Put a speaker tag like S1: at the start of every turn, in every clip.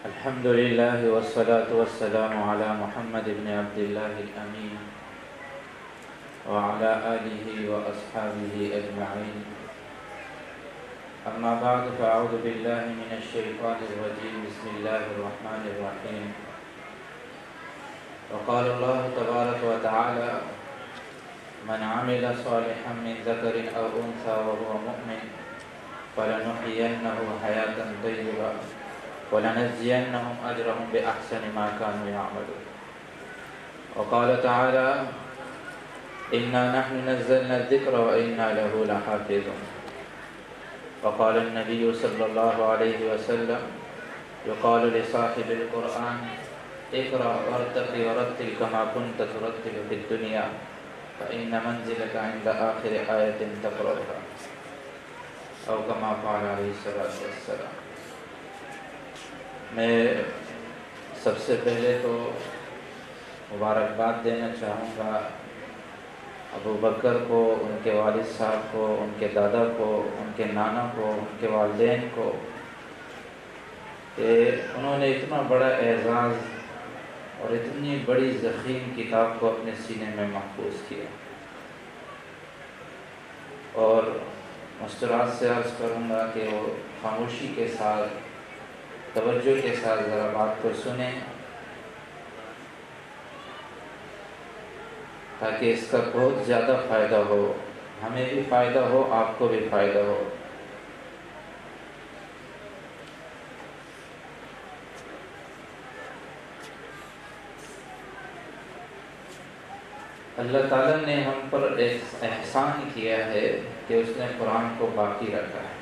S1: الحمد لله والصلاة والسلام على محمد بن عبد الله الأمين وعلى آله وأصحابه أجمعين. أما بعد فأعوذ بالله من الشيطان الرجيم. بسم الله الرحمن الرحيم. وقال الله تبارك وتعالى: من عمل صالحا من ذكر أو أنثى وهو مؤمن فلنحيينه حياة طيبة وَلَنَجْزِيَنَّهُمْ أَجْرَهُمْ بِأَحْسَنِ مَا كَانُوا يَعْمَلُونَ. وقال تعالى: إِنَّا نَحْنُ نَزَّلْنَا الذِّكْرَ وَإِنَّا لَهُ لَحَافِظُونَ. وقال النبي صلى الله عليه وسلم: يقال لصاحب القرآن اقرأ وارتقِ ورتل كما كنت ترتل في الدنيا فإن منزلك عند آخر آية تقرأها، أو كما قال عليه الصلاة والسلام. میں سب سے پہلے تو مبارکباد دینا چاہوں گا ابو بکر کو، ان کے والد صاحب کو، ان کے دادا کو، ان کے نانا کو، ان کے والدین کو، کہ انہوں نے اتنا بڑا اعزاز اور اتنی بڑی ضخیم کتاب کو اپنے سینے میں محفوظ کیا. اور مستورات سے عرض کروں گا کہ وہ خاموشی کے ساتھ، توجہ کے ساتھ ذرا بات کو سنیں، تاکہ اس کا بہت زیادہ فائدہ ہو، ہمیں بھی فائدہ ہو، آپ کو بھی فائدہ ہو. اللہ تعالیٰ نے ہم پر ایک احسان کیا ہے کہ اس نے قرآن کو باقی رکھا ہے،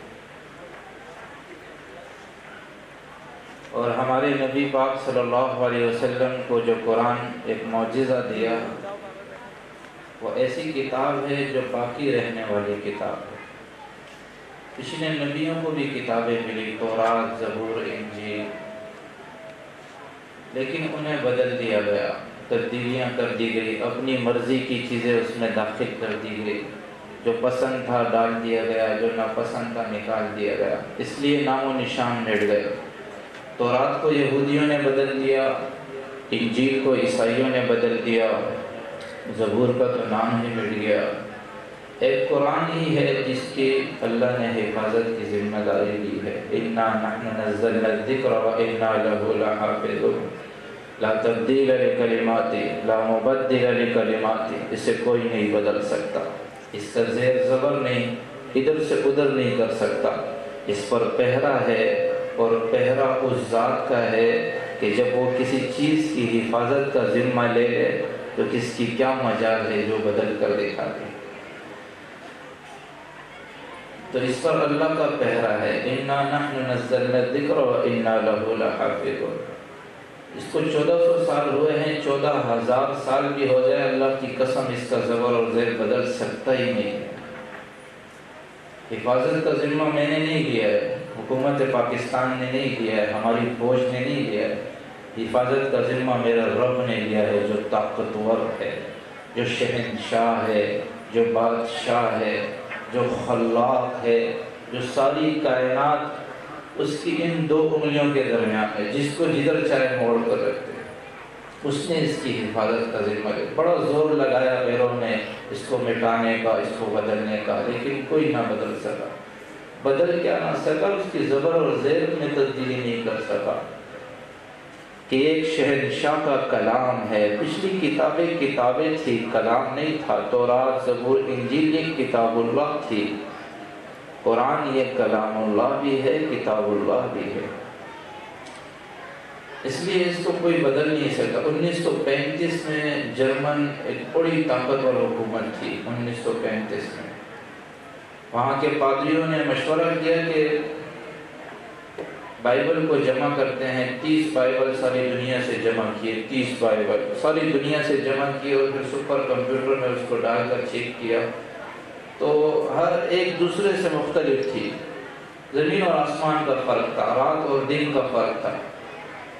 S1: اور ہمارے نبی پاک صلی اللہ علیہ وسلم کو جو قرآن ایک معجزہ دیا، وہ ایسی کتاب ہے جو باقی رہنے والی کتاب ہے. پچھلے نبیوں کو بھی کتابیں ملی، تورات، زبور، انجیل، لیکن انہیں بدل دیا گیا، تبدیلیاں کر دی گئی، اپنی مرضی کی چیزیں اس میں داخل کر دی گئی. جو پسند تھا ڈال دیا گیا، جو ناپسند تھا نکال دیا گیا، اس لیے نام و نشان مٹ گئے. تورات کو یہودیوں نے بدل دیا، انجیل کو عیسائیوں نے بدل دیا، زبور کا تو نام ہی مٹ گیا. ایک قرآن ہی ہے جس کی اللہ نے حفاظت کی ذمہ داری لی ہے. اِنَّا نَحْنُ نَزَّلْنَا الذِّكْرَ وَإِنَّا لَهُ لَحَافِظُونَ. لا تبدیل لکلماتی لا مبدل لکلماتی. اسے کوئی نہیں بدل سکتا، اس کا زیر زبر نہیں، ادھر سے ادھر نہیں کر سکتا. اس پر پہرا ہے، اور پہرا اس ذات کا ہے کہ جب وہ کسی چیز کی حفاظت کا ذمہ لے لے تو کس کی کیا مجال ہے جو بدل کر دکھا دے. تو اس پر اللہ کا پہرا ہے. اِنَّا نَحْنُ نَزَّلْنَا الذِّكْرَ وَإِنَّا لَهُ لَحَافِظُونَ. اس کو 1400 سال ہوئے ہیں، 14,000 سال بھی ہو جائے، اللہ کی قسم اس کا زبر اور زیر بدل سکتا ہی نہیں ہے. حفاظت کا ذمہ میں نے نہیں لیا ہے، حکومت پاکستان نے نہیں لیا ہے، ہماری فوج نے نہیں لیا ہے. حفاظت کا ذمہ میرا رب نے لیا ہے، جو طاقتور ہے، جو شہنشاہ ہے، جو بادشاہ ہے، جو خلاق ہے، جو ساری کائنات اس کی ان 2 انگلیوں کے درمیان ہے، جس کو جدھر چاہے موڑ کر رکھتے ہیں. اس نے اس کی حفاظت کا ذمہ لیا. بڑا زور لگایا غیروں نے اس کو مٹانے کا، اس کو بدلنے کا، لیکن کوئی نہ بدل سکا. بدل کیا نہ سکا، اس کی زبر اور زیر میں تبدیلی نہیں کر سکا. کہ ایک شہنشاہ کا کلام ہے. پچھلی کتابیں تھی، کلام نہیں تھا. تورات، زبور، انجیل یہ کتاب اللہ تھی. قرآن یہ کلام اللہ بھی ہے، کتاب اللہ بھی ہے. اس لیے اس کو کوئی بدل نہیں سکتا. 1935 میں جرمن ایک بڑی طاقتور حکومت تھی. 1935 میں وہاں کے پادریوں نے مشورہ کیا کہ بائبل کو جمع کرتے ہیں. 30 بائبل ساری دنیا سے جمع کیے، 30 بائبل ساری دنیا سے جمع کیے، اور پھر سپر کمپیوٹر میں اس کو ڈال کر چیک کیا تو ہر ایک دوسرے سے مختلف تھی. زمین اور آسمان کا فرق تھا، رات اور دن کا فرق تھا.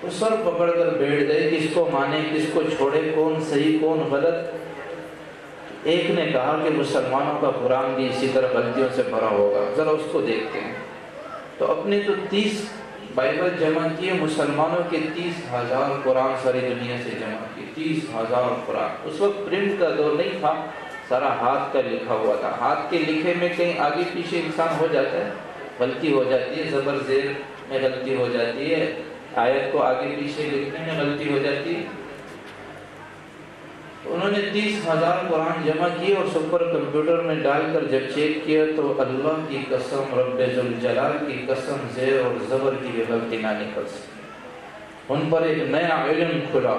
S1: تو سر پکڑ کر بیٹھ گئے، کس کو مانے کس کو چھوڑے، کون صحیح کون غلط. ایک نے کہا کہ مسلمانوں کا قرآن بھی اسی طرح غلطیوں سے بھرا ہوگا، ذرا اس کو دیکھتے ہیں. تو اپنے تو 30 بائبل جمع کیے مسلمانوں کے 30,000 قرآن ساری دنیا سے جمع کیے، 30,000 قرآن۔ اس وقت پرنٹ کا دور نہیں تھا، سارا ہاتھ کا لکھا ہوا تھا۔ ہاتھ کے لکھے میں کہیں آگے پیچھے انسان ہو جاتا ہے، غلطی ہو جاتی ہے، زبر زیر میں غلطی ہو جاتی ہے، آیت کو آگے پیچھے لکھنے میں غلطی ہو جاتی ہے۔ انہوں نے 30,000 قرآن جمع کیے اور سپر کمپیوٹر میں ڈال کر جب چیک کیا تو اللہ کی قسم، رب ذوالجلال کی قسم، زیر اور زبر کی بھی غلطی نہ نکل سکی۔ ان پر ایک نیا علم کھلا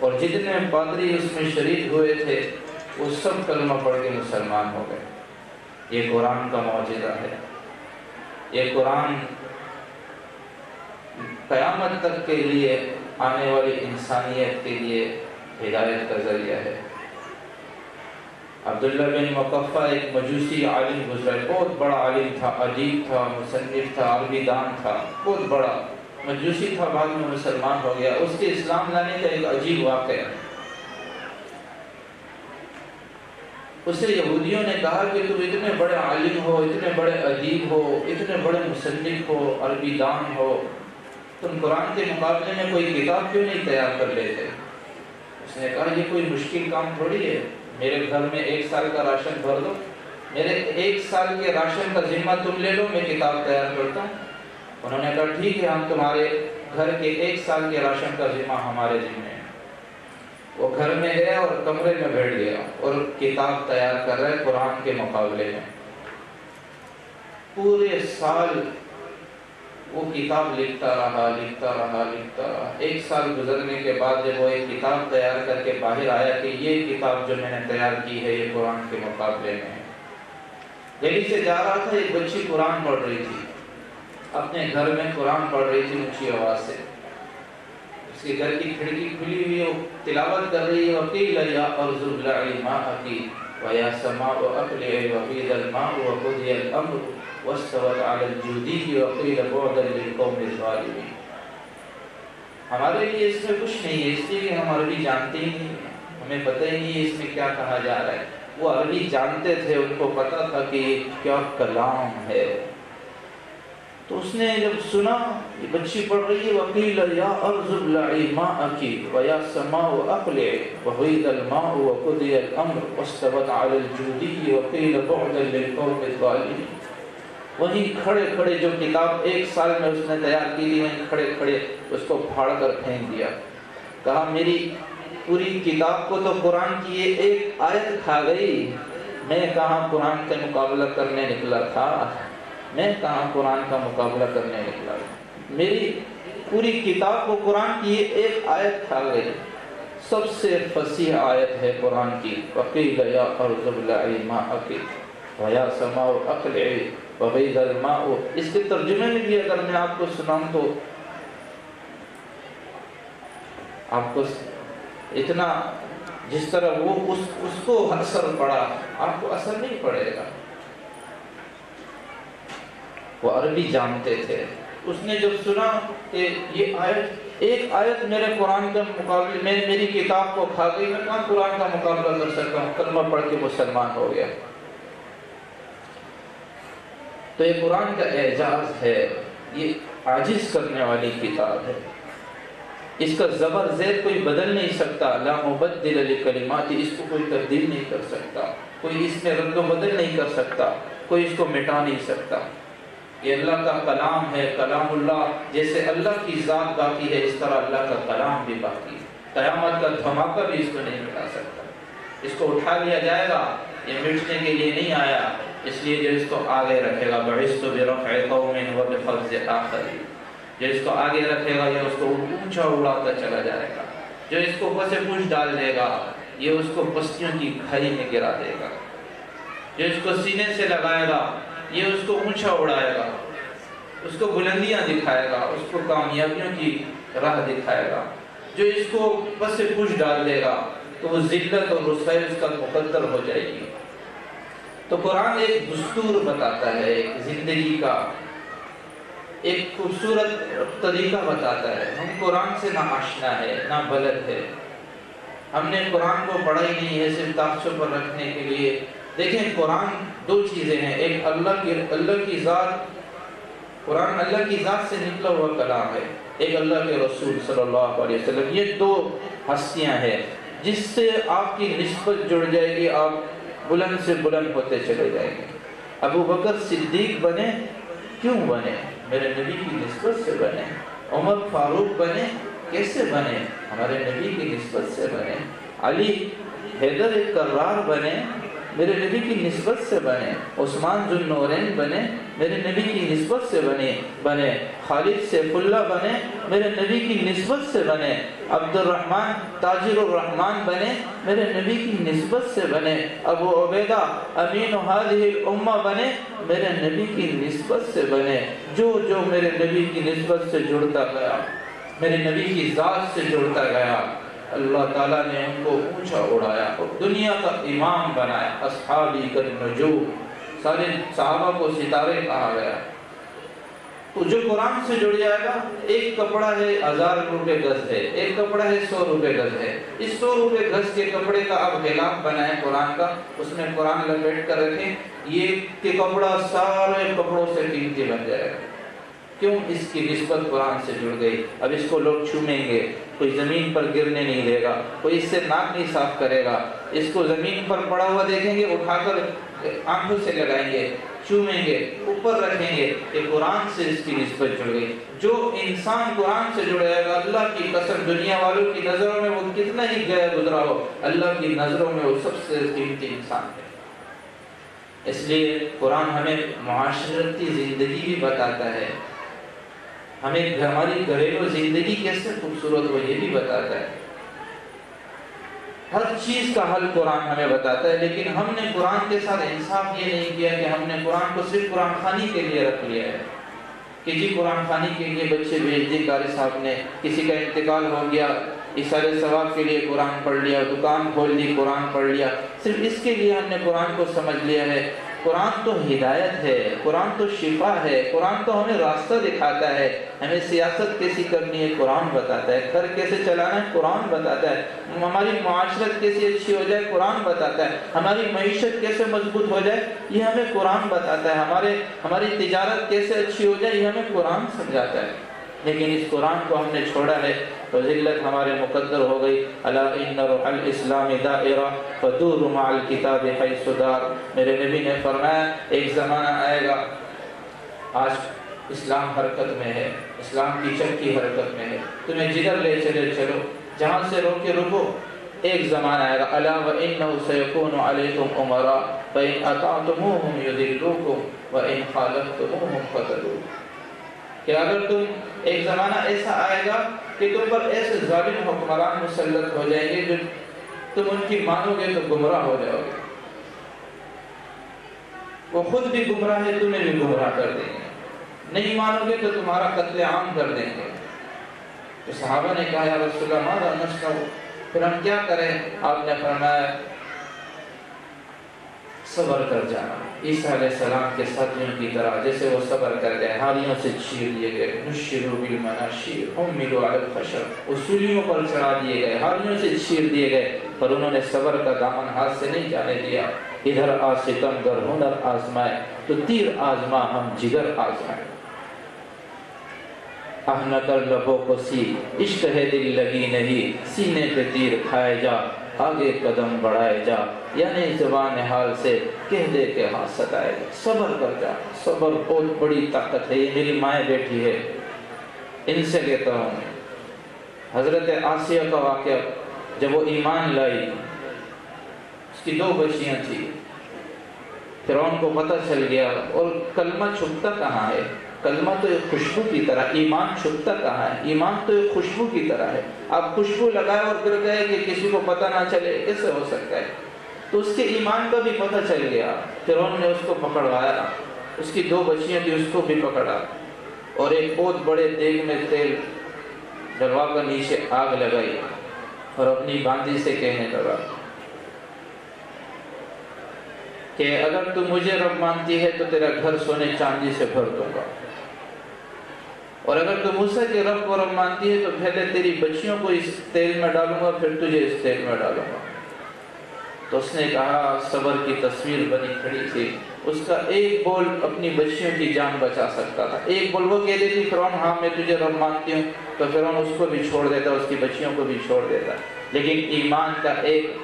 S1: اور جتنے پادری اس میں شریک ہوئے تھے وہ سب کلمہ پڑھ کے مسلمان ہو گئے۔ یہ قرآن کا معجزہ ہے۔ یہ قرآن قیامت تک کے لیے، آنے والی انسانیت کے لیے ہدایت کا ذریعہ ہے۔ عبداللہ بن مقفع ایک مجوسی عالم گزرا، بہت بڑا عالم تھا، ادیب تھا، مصنف تھا، عربی دان تھا، بہت بڑا مجوسی تھا، بعد میں مسلمان ہو گیا۔ اس کے اسلام لانے کا ایک عجیب واقعہ، اسے یہودیوں نے کہا کہ تم اتنے بڑے عالم ہو، اتنے بڑے ادیب ہو، اتنے بڑے مصنف ہو، عربی دان ہو، تم قرآن کے مقابلے میں کوئی کتاب کیوں نہیں تیار کر لیتے؟ اس نے کہا یہ کوئی مشکل کام تھوڑی ہے، میرے گھر میں 1 سال کا راشن بھر دو، میرے 1 سال کے راشن کا ذمہ تم لے لو، میں کتاب تیار کرتا ہوں۔ انہوں نے کہا ٹھیک ہے، ہم تمہارے گھر کے 1 سال کے راشن کا ذمہ ہمارے ذمہ ہے۔ وہ گھر میں گیا اور کمرے میں بیٹھ گیا اور کتاب تیار کر رہے قرآن کے مقابلے میں۔ پورے سال وہ کتاب لکھتا رہا، لکھتا رہا، لکھتا رہا۔ 1 سال گزرنے کے بعد جب وہ ایک کتاب تیار کر کے باہر آیا کہ یہ کتاب جو میں نے تیار کی ہے یہ قرآن کے مقابلے میں ہے۔ گلی سے جا رہا تھا، ایک بچی قرآن پڑھ رہی تھی، اپنے گھر میں قرآن پڑھ رہی تھی اونچی آواز سے۔ اس کے گھر کی کھڑکی کھلی ہوئی، وہ تلاوت کر رہی ہے، وَقِيلَ يَا أَرْضُ ابْلَعِي مَاءَكِ وَيَا سَمَاءُ أَقْلِعِي وَغِيضَ الْمَاءُ وَقُضِيَ الْأَمْرُ وَاسْتَوَتْ عَلَى الْجُودِيِّ وَقِيلَ بُعْدًا لِلْقَوْمِ الظَّالِمِينَ۔ ہمارے لیے اس میں کچھ نہیں ہے، اس لیے کہ ہم عربی جانتے ہی نہیں ہیں، ہمیں پتہ ہی نہیں ہے اس میں کیا کہا جا رہا ہے۔ وہ عربی جانتے تھے، ان کو پتہ تھا کہ یہ کیا کلام ہے۔ تو اس نے جب سنا یہ بچی پڑھ رہی ہے وَقِيلَ يَا أَرْضُ ابْلَعِي مَاءَكِ وَيَا سَمَاءُ أَقْلِعِي وَغِيضَ الْمَاءُ وَقُضِيَ الْأَمْرُ وَاسْتَوَتْ عَلَى الْجُودِيِّ وَقِيلَ بُعْدًا لِلْقَوْمِ الظَّالِمِينَ۔ وہیں کھڑے کھڑے جو کتاب 1 سال میں اس نے تیار کی تھی، وہیں کھڑے کھڑے اس کو پھاڑ کر پھینک دیا۔ کہا میری پوری کتاب کو تو قرآن کی یہ ایک آیت کھا گئی، میں کہاں قرآن کا مقابلہ کرنے نکلا تھا، میں کہاں قرآن کا مقابلہ کرنے نکلا تھا، میری پوری کتاب کو قرآن کی یہ ایک آیت کھا گئی۔ سب سے فصیح آیت ہے قرآن کی، وَقِيلَ يَا أَرْضُ ابْلَعِي مَاءَكِ وَيَا سَمَاءُ أَقْلِعِي وَغِيضَ الْمَاءُ۔ اس کے ترجمے میں بھی اگر میں آپ کو سناؤں تو آپ کو اتنا جس طرح وہ اس کو اثر پڑا، آپ کو اثر نہیں پڑے گا۔ وہ عربی جانتے تھے۔ اس نے جب سنا کہ یہ آیت، ایک آیت میرے قرآن کے مقابلے میں میری کتاب کو کھا گئی، میں کہاں قرآن کا مقابلہ کر سکتا ہوں، کلمہ پڑھ کے مسلمان ہو گیا۔ تو یہ قرآن کا اعجاز ہے، یہ عاجز کرنے والی کتاب ہے، اس کا زبر زیر کوئی بدل نہیں سکتا، لا مبدل لکلمات، اس کو کوئی تبدیل نہیں کر سکتا، کوئی اس میں رد و بدل نہیں کر سکتا، کوئی اس کو مٹا نہیں سکتا۔ یہ اللہ کا کلام ہے، کلام اللہ، جیسے اللہ کی ذات باقی ہے اس طرح اللہ کا کلام بھی باقی ہے۔ قیامت کا دھماکہ بھی اس کو نہیں مٹا سکتا۔ اس کو اٹھا لیا جائے گا، یہ مٹنے کے لیے نہیں آیا، اس لیے جو اس کو آگے رکھے گا، بَعِثْتُ بِرَفْعِ قَوْمٍ وَبِخَفْضِ آخَرِينَ، جو اس کو آگے رکھے گا یہ اس کو اونچا اڑاتا چلا جائے گا، جو اس کو پس پوچھ ڈال دے گا یہ اس کو پستیوں کی کھائی میں گرا دے گا، جو اس کو سینے سے لگائے گا یہ اس کو اونچا اڑائے گا، اس کو بلندیاں دکھائے گا، اس کو کامیابیوں کی راہ دکھائے گا، جو اس کو پس پوچھ ڈال دے گا تو وہ ذلت اور رسوائی اس کا مقدر ہو جائے گی۔ تو قرآن ایک دستور بتاتا ہے، ایک زندگی کا ایک خوبصورت طریقہ بتاتا ہے۔ ہم قرآن سے نہ آشنا ہے نہ بلد ہے، ہم نے قرآن کو پڑھا ہی نہیں ہے صرف تاخچوں پر رکھنے کے لیے۔ دیکھیں قرآن 2 چیزیں ہیں، ایک اللہ کی ذات قرآن اللہ کی ذات سے نکلا ہوا کلام ہے، ایک اللہ کے رسول صلی اللہ علیہ وسلم، یہ دو ہستیاں ہیں جس سے آپ کی نسبت جڑ جائے گی، آپ بلند سے بلند ہوتے چلے جائیں گے۔ ابو بکر صدیق بنے، کیوں بنے؟ میرے نبی کی نسبت سے بنے۔ عمر فاروق بنے، کیسے بنے؟ ہمارے نبی کی نسبت سے بنے۔ علی حیدر کرار بنے، میرے نبی کی نسبت سے بنے۔ عثمان ذو النورین بنے، میرے نبی کی نسبت سے بنے۔ خالد سیف اللہ بنے، میرے نبی کی نسبت سے بنے۔ عبد الرحمن تاجر الرحمن بنے، میرے نبی کی نسبت سے بنے۔ ابو عبیدہ امین هذه الامہ بنے، میرے نبی کی نسبت سے بنے۔ جو جو میرے نبی کی نسبت سے جڑتا گیا، میرے نبی کی ذات سے جڑتا گیا، اللہ تعالیٰ نے ان کو اونچا اڑایا اور دنیا کا امام بنایا۔ اصحابی کالنجوم، سارے صحابہ کو ستارے کہا گیا۔ تو جو قرآن سے جڑ جائے گا، ایک کپڑا ہے 1000 روپے گز ہے، ایک کپڑا ہے 100 روپے گز ہے، اس 100 روپے گز کے کپڑے کا آپ غلاف بنائیں قرآن کا، اس میں قرآن لپیٹ کر رکھیں، یہ کہ کپڑا سارے کپڑوں سے قیمتی بن جائے گا۔ کیوں؟ اس کی نسبت قرآن سے جڑ گئی۔ اب اس کو لوگ چھومیں گے، کوئی زمین پر گرنے نہیں دے گا، کوئی اس سے ناک نہیں صاف کرے گا، اس کو زمین پر پڑا ہوا دیکھیں گے، اٹھا کر آنکھوں سے لگائیں گے، چومیں گے، اوپر رکھیں گے کہ قرآن سے اس کی نسبت جڑ گئی۔ جو انسان قرآن سے جڑ جائے گا، اللہ کی قسم دنیا والوں کی نظروں میں وہ کتنا ہی گیا گزرا ہو، اللہ کی نظروں میں وہ سب سے قیمتی انسان ہے۔ اس لیے قرآن ہمیں معاشرتی زندگی بھی بتاتا ہے، ہمیں ہماری گھریلو زندگی کیسے خوبصورت ہو یہ بھی بتاتا ہے۔ ہر چیز کا حل قرآن ہمیں بتاتا ہے، لیکن ہم نے قرآن کے ساتھ انصاف یہ نہیں کیا کہ ہم نے قرآن کو صرف قرآن خوانی کے لیے رکھ لیا ہے کہ جی قرآن خوانی کے لیے بچے بھیج دی، قاری صاحب نے، کسی کا انتقال ہو گیا، ایثار ثواب کے لیے قرآن پڑھ لیا، دکان کھول لی قرآن پڑھ لیا، صرف اس کے لیے ہم نے قرآن کو سمجھ لیا ہے۔ قرآن تو ہدایت ہے، قرآن تو شفا ہے، قرآن تو ہمیں راستہ دکھاتا ہے، ہمیں سیاست کیسی کرنی ہے قرآن بتاتا ہے، گھر کیسے چلانا ہے قرآن بتاتا ہے، ہماری معاشرت کیسی اچھی ہو جائے قرآن بتاتا ہے، ہماری معیشت کیسے مضبوط ہو جائے یہ ہمیں قرآن بتاتا ہے، ہماری تجارت کیسے اچھی ہو جائے یہ ہمیں قرآن سمجھاتا ہے۔ لیکن اس قرآن کو ہم نے چھوڑا ہے تو ذلت ہمارے مقدر ہو گئی۔ الا ان روح الاسلام دائرہ فدور مع الکتاب حیث دار، میرے نبی نے فرمایا ایک زمانہ آئے گا، آج اسلام حرکت میں ہے، اسلام کی چکی حرکت میں ہے، تمہیں جدھر لے چلے چلو، جہاں سے روکے رکو، ایک زمانہ آئے گا الا وانہ سیکون علیکم امراء فان اطعتموہم یضلوکم وان خالفتموہم قتلوکم، کہ اگر تم ایک زمانہ ایسا آئے گا کہ تم پر ایسے ظالم حکمران مسلط ہو جائیں گے جو تم ان کی مانو گے تو گمراہ ہو جاؤ گے، وہ خود بھی گمراہ ہے تمہیں بھی گمراہ کر دیں گے، نہیں مانو گے تو تمہارا قتل عام کر دیں گے۔ تو صحابہ نے کہا یا رسول اللہ ماذا نصنع، پھر ہم کیا کریں؟ آپ نے فرمایا صبر کر جانا، عیسیٰ علیہ السلام کے ساتھیوں کی طرح جیسے وہ صبر کر گئے، ہاریوں سے چیر دیے گئے، نشروا بالمناشیر حملوا علی الخشب، اصولیوں پر چڑھا دیے گئے، ہاریوں سے چیر دیے گئے، پر انہوں نے صبر کا دامن ہاتھ سے نہیں جانے دیا۔ ادھر آ ستم گر ہنر آزمائے تو تیر آزما ہم جگر آزمائے، آہ نہ کر لبوں کو سی عشق ہے دل لگی نہیں، سینے پہ تیر کھائے جا آگے قدم بڑھائے جا، یعنی زبان حال سے کہہ دے کہ ہاں ستائے گا، صبر کر جا، صبر بہت بڑی طاقت ہے۔ یہ میری مائیں بیٹھی ہے، ان سے کہتا ہوں، حضرت آسیہ کا واقعہ، جب وہ ایمان لائی اس کی 2 بچیاں تھیں، فرعون کو پتہ چل گیا، اور کلمہ چھپتا کہاں ہے؟ کلمہ تو ایک خوشبو کی طرح، ایمان چھپتا کہاں ہے؟ ایمان تو ایک خوشبو کی طرح ہے، آپ خوشبو لگائے اور پھر کہے کہ کسی کو پتہ نہ چلے، کیسے ہو سکتا ہے؟ تو اس کے ایمان کا بھی پتہ چل گیا، فرعون نے اس کو پکڑوایا، اس کی 2 بچیاں تھیں اس کو بھی پکڑا، اور ایک بہت بڑے دیگ میں تیل ڈلوا کر نیچے آگ لگائی، اور اپنی باندی سے کہنے لگا کہ اگر تم مجھے رب مانتی ہے تو تیرا گھر سونے چاندی سے بھر دوں گا، اور اگر تم موسیٰ کے رب کو رب مانتی ہے تو پہلے تیری بچیوں کو اس تیل میں ڈالوں گا، پھر تجھے اس تیل میں ڈالوں گا۔ تو اس نے کہا صبر کی تصویر بنی کھڑی تھی، اس کا ایک بول اپنی بچیوں کی جان بچا سکتا تھا۔ ایک بول وہ کہہ دیتی فرعون ہاں میں تجھے رب مانتی ہوں، تو فرعون اس کو بھی چھوڑ دیتا، اس کی بچیوں کو بھی چھوڑ دیتا۔ لیکن ایمان کا ایک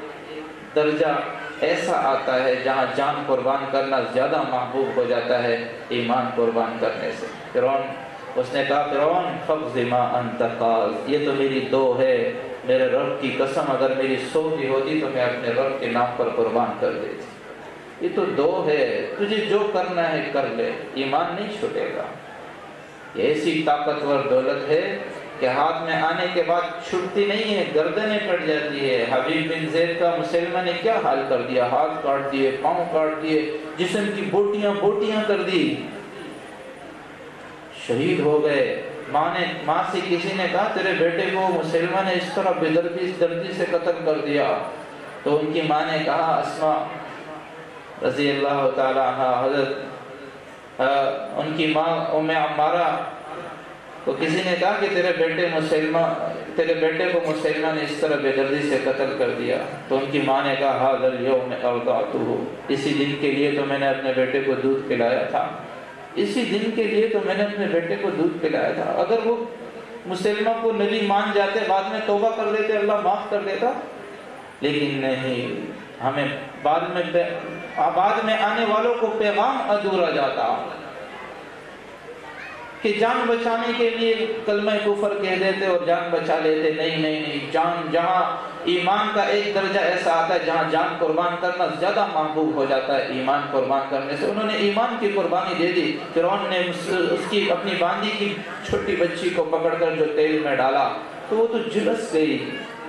S1: درجہ ایسا آتا ہے جہاں جان قربان کرنا زیادہ محبوب ہو جاتا ہے ایمان قربان کرنے سے۔ فرعون اس نے کہا فرعون فقض ما انت قاض، یہ تو میری دو ہے، میرے رب کی قسم اگر میری 100 بھی ہوتی تو میں اپنے رب کے نام پر قربان کر دیتی، یہ تو دو ہے، تجھے جو کرنا ہے کر لے، ایمان نہیں چھوٹے گا۔ یہ ایسی طاقتور دولت ہے کہ ہاتھ میں آنے کے بعد چھٹتی نہیں ہے، گردنیں کٹ جاتی ہے۔ حبیب بن زید کا مسلمہ نے کیا حال کر دیا، ہاتھ کاٹ دیے، پاؤں کاٹ دیے، جسم کی بوٹیاں بوٹیاں کر دی، شہید ہو گئے۔ ماں سے کسی نے کہا تیرے بیٹے کو مسلمہ نے اس طرح دردی سے قتل کر دیا، تو ان کی ماں نے کہا اسماء رضی اللہ تعالی عنہ، حضرت ان کی ماں ام عمارہ، تو کسی نے کہا کہ تیرے بیٹے کو مسلمہ نے اس طرح بے دردی سے قتل کر دیا، تو ان کی ماں نے کہا ھذا الیوم ارضعتہ، اسی دن کے لیے تو میں نے اپنے بیٹے کو دودھ پلایا تھا، اسی دن کے لیے تو میں نے اپنے بیٹے کو دودھ پلایا تھا۔ اگر وہ مسلمہ کو نبی مان جاتے، بعد میں توبہ کر دیتے، اللہ معاف کر دیتا، لیکن نہیں، ہمیں بعد میں آنے والوں کو پیغام ادھورا جاتا کہ جان بچانے کے لیے کلمہ کفر کہہ دیتے اور جان بچا لیتے، نہیں، جان جہاں ایمان کا ایک درجہ ایسا آتا ہے جہاں جان قربان کرنا زیادہ محبوب ہو جاتا ہے ایمان قربان کرنے سے۔ انہوں نے ایمان کی قربانی دے دی۔ فرعون نے اس کی اپنی باندی کی چھوٹی بچی کو پکڑ کر جو تیل میں ڈالا تو وہ تو جھلس گئی،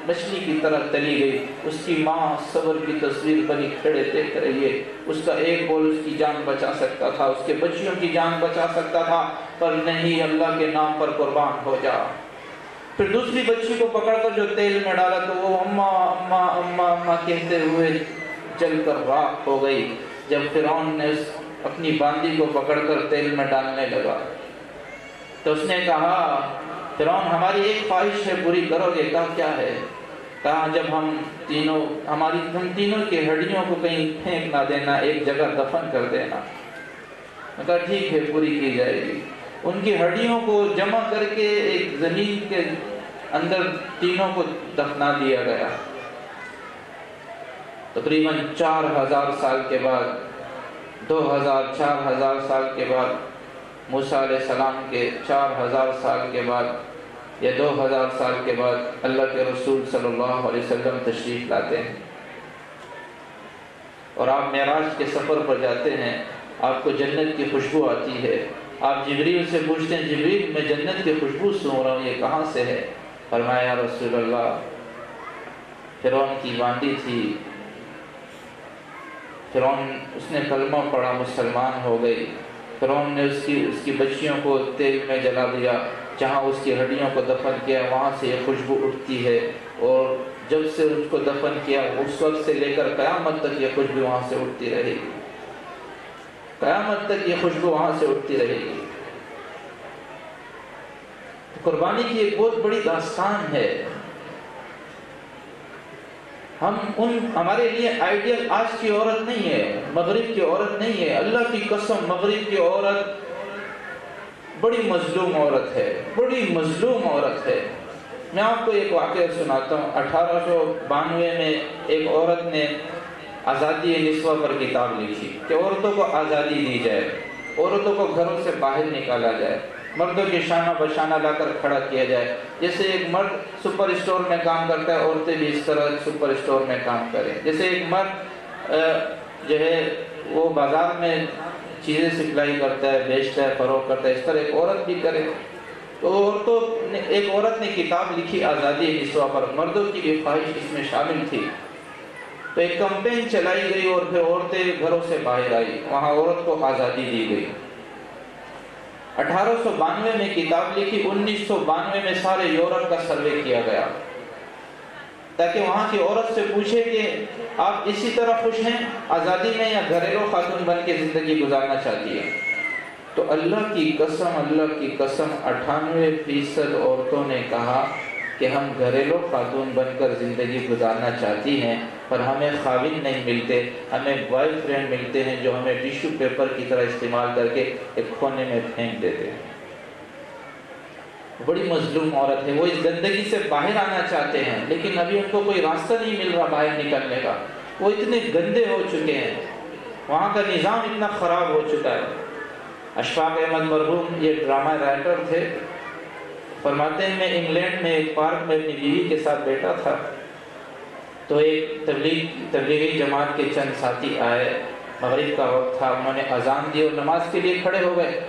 S1: مچھلی کی طرح تلی گئی۔ اس کی ماں صبر کی تصویر بنی کھڑے دیکھ رہی ہے، اس کا ایک بول اس کی جان بچا سکتا تھا، اس کے بچیوں کی جان بچا سکتا تھا، پر نہیں، اللہ کے نام پر قربان ہو جا۔ پھر دوسری بچی کو پکڑ کر جو تیل میں ڈالا تو وہ اماں اماں اماں اماں کہتے ہوئے جل کر راکھ ہو گئی۔ جب فرعون نے اپنی باندی کو پکڑ کر تیل میں ڈالنے لگا تو اس نے کہا فرعون ہماری ایک خواہش ہے، پوری کرو گے؟ کہا کیا ہے؟ کہا جب ہم تینوں کی ہڈیوں کو کہیں پھینک نہ دینا، ایک جگہ دفن کر دینا۔ میں کہا ٹھیک ہے، پوری کی جائے گی۔ ان کی ہڈیوں کو جمع کر کے ایک زمین کے اندر تینوں کو دفنا دیا گیا۔ تقریباً 4000 سال کے بعد، 4000 سال کے بعد، موسیٰ علیہ السلام کے 4000 سال کے بعد یا 2000 سال کے بعد اللہ کے رسول صلی اللہ علیہ وسلم تشریف لاتے ہیں، اور آپ معراج کے سفر پر جاتے ہیں، آپ کو جنت کی خوشبو آتی ہے۔ آپ جبریل سے پوچھتے ہیں جبریل میں جنت کی خوشبو سن رہا ہوں، یہ کہاں سے ہے؟ فرمایا یا رسول اللہ فرعون کی باندی تھی، فرعون اس نے کلمہ پڑھا، مسلمان ہو گئی، فرعون نے اس کی بچیوں کو تیل میں جلا دیا، جہاں اس کی ہڈیوں کو دفن کیا وہاں سے یہ خوشبو اٹھتی ہے، اور جب سے اس کو دفن کیا اس وقت سے لے کر قیامت تک یہ خوشبو وہاں سے اٹھتی رہے گی، قیامت تک یہ خوشبو وہاں سے اٹھتی رہے گی۔ قربانی کی ایک بہت بڑی داستان ہے۔ ہمارے لیے آئیڈیل آج کی عورت نہیں ہے، مغرب کی عورت نہیں ہے، اللہ کی قسم مغرب کی عورت بڑی مظلوم عورت ہے، بڑی مظلوم عورت ہے۔ میں آپ کو ایک واقعہ سناتا ہوں۔ 1892 میں ایک عورت نے آزادی نسواں پر کتاب لکھی کہ عورتوں کو آزادی دی جائے، عورتوں کو گھروں سے باہر نکالا جائے، مردوں کی شانہ بشانہ لا کر کھڑا کیا جائے، جیسے ایک مرد سپر اسٹور میں کام کرتا ہے عورتیں بھی اس طرح سپر اسٹور میں کام کریں، جیسے ایک مرد جو ہے وہ بازار میں چیزیں سپلائی کرتا ہے، بیچتا ہے، فروخت کرتا ہے، اس طرح ایک عورت بھی کرے۔ تو ایک عورت نے کتاب لکھی آزادی نسواں پر، مردوں کی بھی خواہش اس میں شامل تھی، تو ایک کمپین چلائی گئی اور پھر عورتیں گھروں سے باہر آئی، وہاں عورت کو آزادی دی گئی۔ 1892 میں کتاب لکھی، 1992 میں سارے یورپ کا سروے کیا گیا تاکہ وہاں کی عورت سے پوچھے کہ آپ اسی طرح خوش ہیں آزادی میں یا گھریلو خاتون بن کے زندگی گزارنا چاہتی ہیں؟ تو اللہ کی قسم 98% عورتوں نے کہا کہ ہم گھریلو خاتون بن کر زندگی گزارنا چاہتی ہیں پر ہمیں خاوند نہیں ملتے، ہمیں بوائے فرینڈ ملتے ہیں جو ہمیں ٹیشو پیپر کی طرح استعمال کر کے ایک کونے میں پھینک دیتے ہیں۔ بڑی مظلوم عورت ہے، وہ اس گندگی سے باہر آنا چاہتے ہیں لیکن ابھی ان کو کوئی راستہ نہیں مل رہا باہر نکلنے کا، وہ اتنے گندے ہو چکے ہیں، وہاں کا نظام اتنا خراب ہو چکا ہے۔ اشفاق احمد مرحوم یہ ڈرامہ رائٹر تھے، فرماتے ہیں میں انگلینڈ میں ایک پارک میں اپنی بیوی کے ساتھ بیٹھا تھا تو ایک تبلیغی جماعت کے چند ساتھی آئے، مغرب کا وقت تھا، انہوں نے اذان دی اور نماز کے لیے کھڑے ہو گئے۔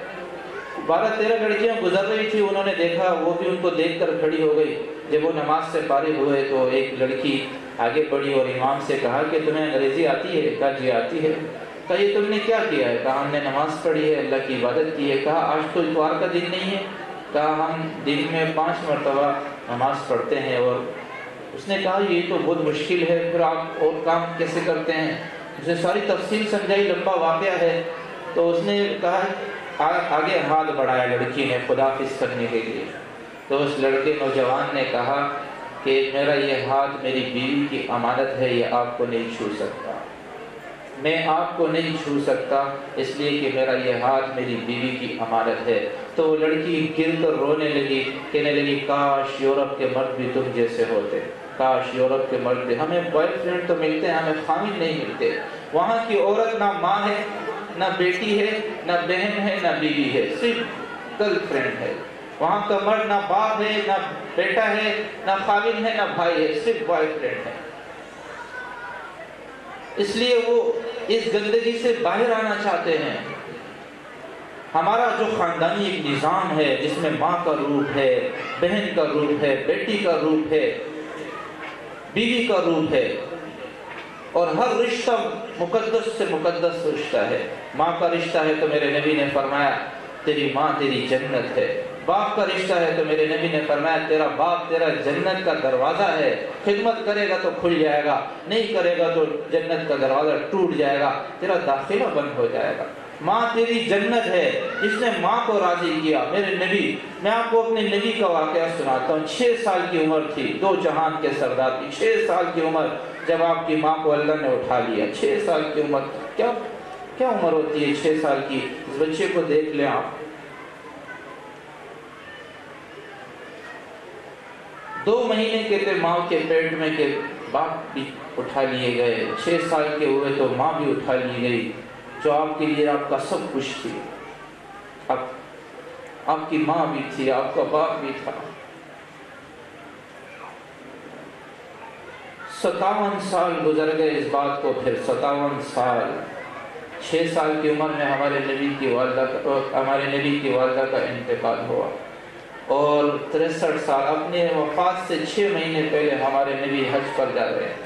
S1: 12-13 لڑکیاں گزر رہی تھی، انہوں نے دیکھا، وہ بھی ان کو دیکھ کر کھڑی ہو گئی۔ جب وہ نماز سے فارغ ہوئے تو ایک لڑکی آگے بڑھی اور امام سے کہا کہ تمہیں انگریزی آتی ہے؟ کہا جی آتی ہے۔ کہا یہ تم نے کیا کیا ہے؟ کہا ہم نے نماز پڑھی ہے، اللہ کی عبادت کی ہے۔ کہا آج تو اتوار کا دن نہیں ہے؟ کہا ہم دن میں 5 مرتبہ نماز پڑھتے ہیں۔ اور اس نے کہا یہ تو بہت مشکل ہے، پھر آپ اور کام کیسے کرتے ہیں؟ اسے ساری تفصیل سمجھائی، لمبا واقعہ ہے۔ تو اس نے کہا آگے ہاتھ بڑھایا لڑکی نے خداحافظ کرنے کے لیے، تو اس لڑکے نوجوان نے کہا کہ میرا یہ ہاتھ میری بیوی کی امانت ہے، یہ آپ کو نہیں چھو سکتا، میں آپ کو نہیں چھو سکتا اس لیے کہ میرا یہ ہاتھ میری بیوی کی امانت ہے۔ تو وہ لڑکی گر کر رونے لگی، کہنے لگی کاش یورپ کے مرد بھی تم جیسے ہوتے، کاش یورپ کے مرد بھی، ہمیں بوائے فرینڈ تو ملتے ہیں، ہمیں خاوند نہیں ملتے۔ وہاں کی عورت نہ ماں ہے، نہ بیٹی ہے، نہ بہن ہے، نہ بیوی ہے، صرف گرل فرینڈ ہے۔ وہاں کا مرد نہ باپ ہے، نہ بیٹا ہے، نہ خاوند ہے، نہ بھائی ہے، صرف بوائے فرینڈ ہے۔ اس لیے وہ اس گندگی سے باہر آنا چاہتے ہیں۔ ہمارا جو خاندانی ایک نظام ہے جس میں ماں کا روپ ہے، بہن کا روپ ہے، بیٹی کا روپ ہے، بیوی کا روپ ہے، اور ہر رشتہ مقدس سے مقدس رشتہ ہے۔ ماں کا رشتہ ہے تو میرے نبی نے فرمایا تیری ماں تیری جنت ہے، باپ کا رشتہ ہے تو میرے نبی نے فرمایا تیرا باپ تیرا جنت کا دروازہ ہے، خدمت کرے گا تو کھل جائے گا، نہیں کرے گا تو جنت کا دروازہ ٹوٹ جائے گا، تیرا داخلہ بند ہو جائے گا۔ ماں تیری جنت ہے، جس نے ماں کو راضی کیا۔ میرے نبی، میں آپ کو اپنے نبی کا واقعہ سناتا ہوں۔ 6 سال کی عمر تھی، 2 جہان کے سردار کی 6 سال کی عمر جب آپ کی ماں کو اللہ نے اٹھا لیا۔ 6 سال کی عمر، کیا عمر ہوتی ہے 6 سال کی؟ اس بچے کو دیکھ لیں آپ، 2 مہینے کے تھے ماں کے پیٹ میں کہ باپ بھی اٹھا لیے گئے، 6 سال کے ہوئے تو ماں بھی اٹھا لی گئی، جو آپ کے لیے آپ کا سب کچھ تھی۔ آپ کی ماں بھی تھی، آپ کا باپ بھی تھا۔ 57 سال گزر گئے اس بات کو، پھر 57 سال 6 سال کی عمر میں ہمارے نبی کی والدہ کا انتقال ہوا، اور 63 سال اپنے وفات سے 6 مہینے پہلے ہمارے نبی حج پر جا رہے ہیں،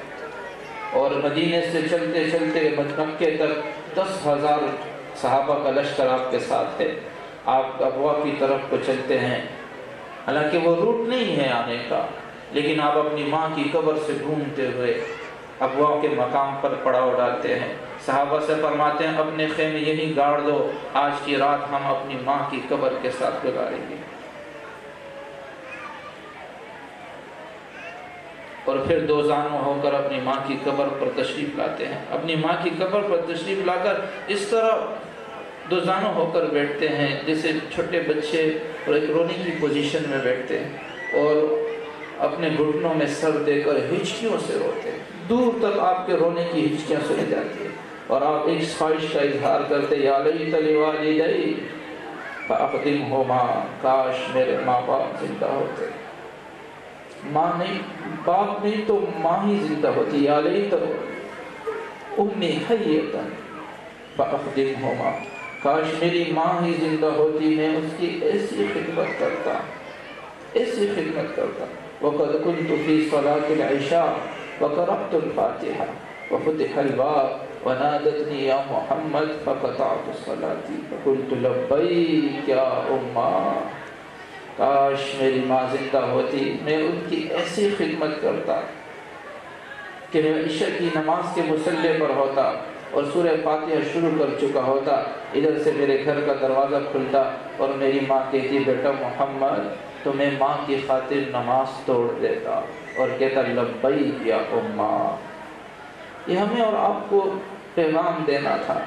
S1: اور مدینے سے چلتے چلتے مکے تک 10,000 صحابہ کا لشکر آپ کے ساتھ ہے۔ آپ ابوا کی طرف کو چلتے ہیں، حالانکہ وہ روٹ نہیں ہے آنے کا، لیکن آپ اپنی ماں کی قبر سے گھومتے ہوئے ابوا کے مقام پر پڑاؤ ڈالتے ہیں۔ صحابہ سے فرماتے ہیں اپنے خیمے یہیں گاڑ دو، آج کی رات ہم اپنی ماں کی قبر کے ساتھ گزاریں گے۔ اور پھر دوزانوں ہو کر اپنی ماں کی قبر پر تشریف لاتے ہیں۔ اپنی ماں کی قبر پر تشریف لا کر اس طرح دوزانوں ہو کر بیٹھتے ہیں جیسے چھوٹے بچے اور ایک رونے کی پوزیشن میں بیٹھتے ہیں، اور اپنے گھٹنوں میں سر دے کر ہچکیوں سے روتے ہیں۔ دور تک آپ کے رونے کی ہچکیاں سنی جاتی ہیں، اور آپ ایک خواہش کا اظہار کرتے یا لیت لوالدی فاقدمہما، کاش میرے ماں باپ زندہ ہوتے، ماں نہیں باپ نہیں تو ماں ہی زندہ ہوتی، یا لیت امی حیۃ فاخدمہما، کاش میری ماں ہی زندہ ہوتی، میں اس کی ایسی خدمت کرتا، ایسی خدمت کرتا۔ وقد كنت في صلاة العشاء وقرأت الفاتحة وفتح الباب ونادتني يا محمد فقطعت صلاتي فقلت لبيك يا أمّا، کاش میری ماں زندہ ہوتی، میں ان کی ایسی خدمت کرتا کہ میں عشاء کی نماز کے مصلی پر ہوتا اور سورہ فاتحہ شروع کر چکا ہوتا، ادھر سے میرے گھر کا دروازہ کھلتا اور میری ماں کہتی بیٹا محمد تو میں ماں کی خاطر نماز توڑ دیتا اور کہتا لبیک یا اماں۔ یہ ہمیں اور آپ کو پیغام دینا تھا۔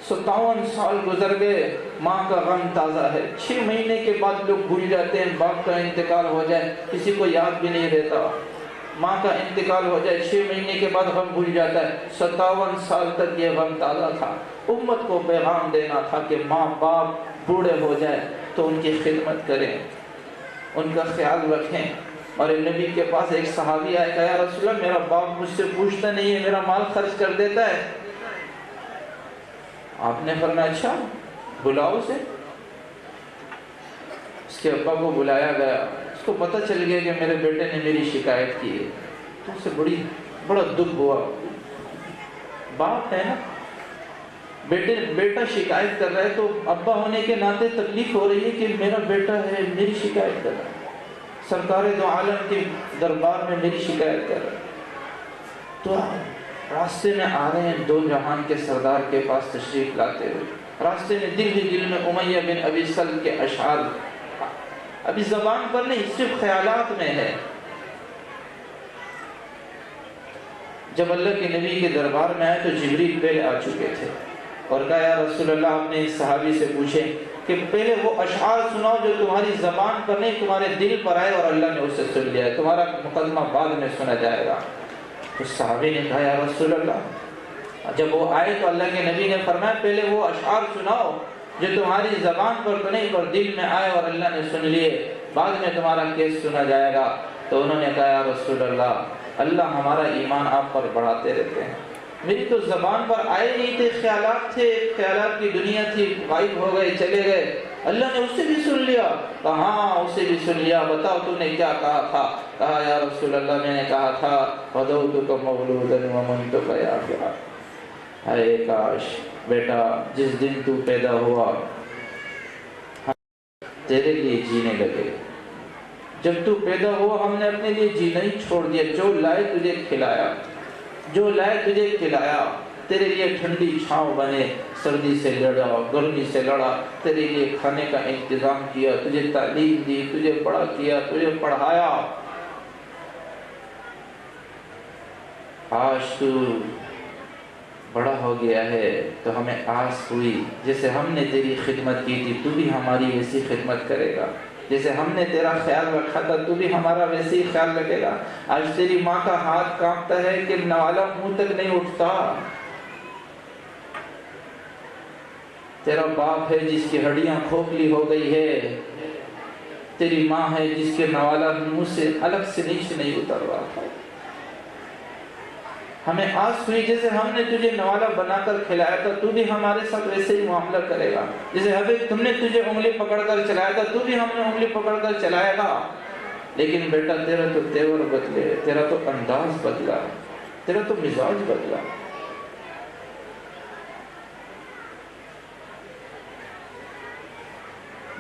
S1: 57 سال گزر گئے، ماں کا غم تازہ ہے۔ 6 مہینے کے بعد لوگ بھول جاتے ہیں، باپ کا انتقال ہو جائے کسی کو یاد بھی نہیں رہتا، ماں کا انتقال ہو جائے 6 مہینے کے بعد غم بھول جاتا ہے۔ 57 سال تک یہ غم تازہ تھا۔ امت کو پیغام دینا تھا کہ ماں باپ بوڑھے ہو جائے تو ان کی خدمت کریں، ان کا خیال رکھیں۔ اور نبی کے پاس ایک صحابی آیا، کہا یا رسول اللہ میرا باپ مجھ سے پوچھتا نہیں ہے، میرا مال خرچ کر دیتا ہے۔ آپ نے فرمایا اچھا بلاؤ اسے۔ اس کے ابا کو بلایا گیا، اس کو پتہ چل گیا کہ میرے بیٹے نے میری شکایت کی ہے، تو اسے بڑا دکھ ہوا۔ باپ ہے نا، بیٹا شکایت کر رہا ہے تو ابا ہونے کے ناطے تکلیف ہو رہی ہے کہ میرا بیٹا ہے میری شکایت کر رہا ہے، سرکار دو عالم کے دربار میں میری شکایت کر رہا ہے۔ تو راستے میں آ رہے ہیں، دو جہان کے سردار کے پاس تشریف لاتے ہوئے، راستے میں دل ہی دل میں امیہ بن ابی سلم کے اشعار، ابھی زبان پر نہیں صرف خیالات میں ہے۔ جب اللہ کے نبی کے دربار میں آئے تو جبریل پہلے آ چکے تھے اور کہا یا رسول اللہ آپ نے اس صحابی سے پوچھے کہ پہلے وہ اشعار سناؤ جو تمہاری زبان پر نہیں تمہارے دل پر آئے اور اللہ نے اسے سن لیا ہے، تمہارا مقدمہ بعد میں سنا جائے گا۔ اس صحابی نے کہا یا رسول اللہ، جب وہ آئے تو اللہ کے نبی نے فرمایا پہلے وہ اشعار سناؤ جو تمہاری زبان پر تو نہیں پر دل میں آئے اور اللہ نے سن لیے، بعد میں تمہارا کیس سنا جائے گا۔ تو انہوں نے کہا یا رسول اللہ ہمارا ایمان آپ پر بڑھاتے رہتے ہیں، میری تو زبان پر آئے نہیں تھے، خیالات تھے، خیالات کی دنیا تھی، غائب ہو گئے چلے گئے، اللہ نے اسے بھی سن لیا۔ کہا ہاں اسے بھی سن لیا، بتاؤ تو نے کیا کہا تھا؟ کہا یا رسول اللہ میں نے کہا تھا فدوتک مولودا ومنتک یا فراق، اے کاش بیٹا جس دن تو پیدا ہوا تیرے لیے جینے لگے، جب تو پیدا ہوا ہم نے اپنے لیے جینا ہی چھوڑ دیا، جو لائے تجھے کھلایا، جو لائے تجھے کھلایا، تیرے لیے ٹھنڈی چھاؤں بنے، سردی سے لڑا گرمی سے لڑا، تیرے لیے کھانے کا انتظام کیا، تجھے تعلیم دی، تجھے بڑا کیا، تجھے پڑھایا۔ آج تو بڑا ہو گیا ہے تو ہمیں آس ہوئی جیسے ہم نے تیری خدمت کی تھی تو بھی ہماری ویسی خدمت کرے گا، جیسے ہم نے تیرا خیال رکھا تھا تو بھی ہمارا ویسے ہی خیال رکھے گا۔ آج تیری ماں کا ہاتھ کانپتا ہے کہ نوالا منہ تک نہیں اٹھتا، تیرا باپ ہے جس کی ہڈیاں کھوکھلی ہو گئی ہے، تیری ماں ہے جس کے نوالا منہ سے الگ سے نیچے نہیں اتر رہا تھا۔ ہمیں آس ہوئی جیسے ہم نے تجھے نوالا بنا کر کھلایا تھا تو بھی ہمارے ساتھ ویسے ہی معاملہ کرے گا، جیسے حبیب تم نے تجھے انگلی پکڑ کر چلایا تھا تو بھی ہم نے انگلی پکڑ کر چلایا گا۔ لیکن بیٹا تیرا تو تیور بدلے، تیرا تو انداز بدلا، تیرا تو مزاج بدلا۔